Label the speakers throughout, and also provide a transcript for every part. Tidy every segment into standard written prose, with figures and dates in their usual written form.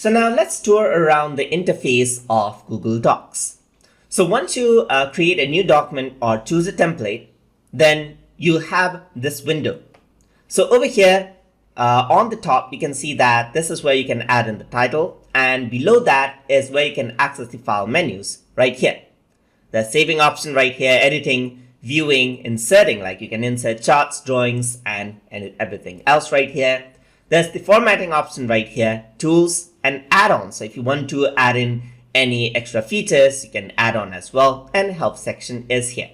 Speaker 1: So now let's tour around the interface of Google Docs. So once you create a new document or choose a template, then you have this window. So over here on the top, you can see that this is where you can add in the title, and below that is where you can access the file menus right here. The saving option right here, editing, viewing, inserting, like you can insert charts, drawings, and everything else right here. There's the formatting option right here, tools and add-ons. So if you want to add in any extra features, you can add on as well, and help section is here.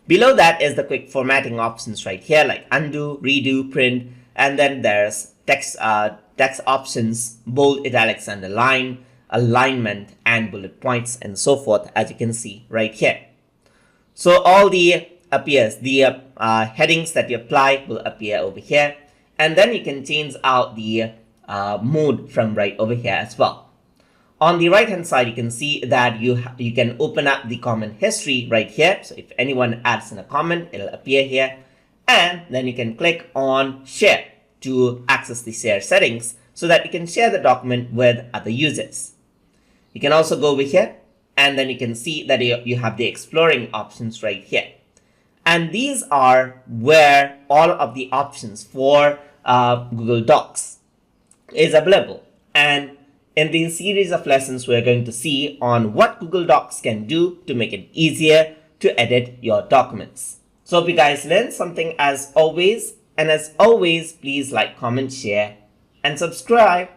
Speaker 1: Below that is the quick formatting options right here, like undo, redo, print, and then there's text options, bold, italics, underline, alignment, and bullet points, and so forth, as you can see right here. So all the headings that you apply will appear over here, and then you can change out the mode from right over here as well. On the right hand side, you can see that you can open up the comment history right here. So if anyone adds in a comment, it'll appear here. And then you can click on share to access the share settings so that you can share the document with other users. You can also go over here, and then you can see that you have the exploring options right here. And these are where all of the options for Google Docs is available. And in this series of lessons, we're going to see on what Google Docs can do to make it easier to edit your documents. So hope you guys learned something as always. And as always, please like, comment, share, and subscribe.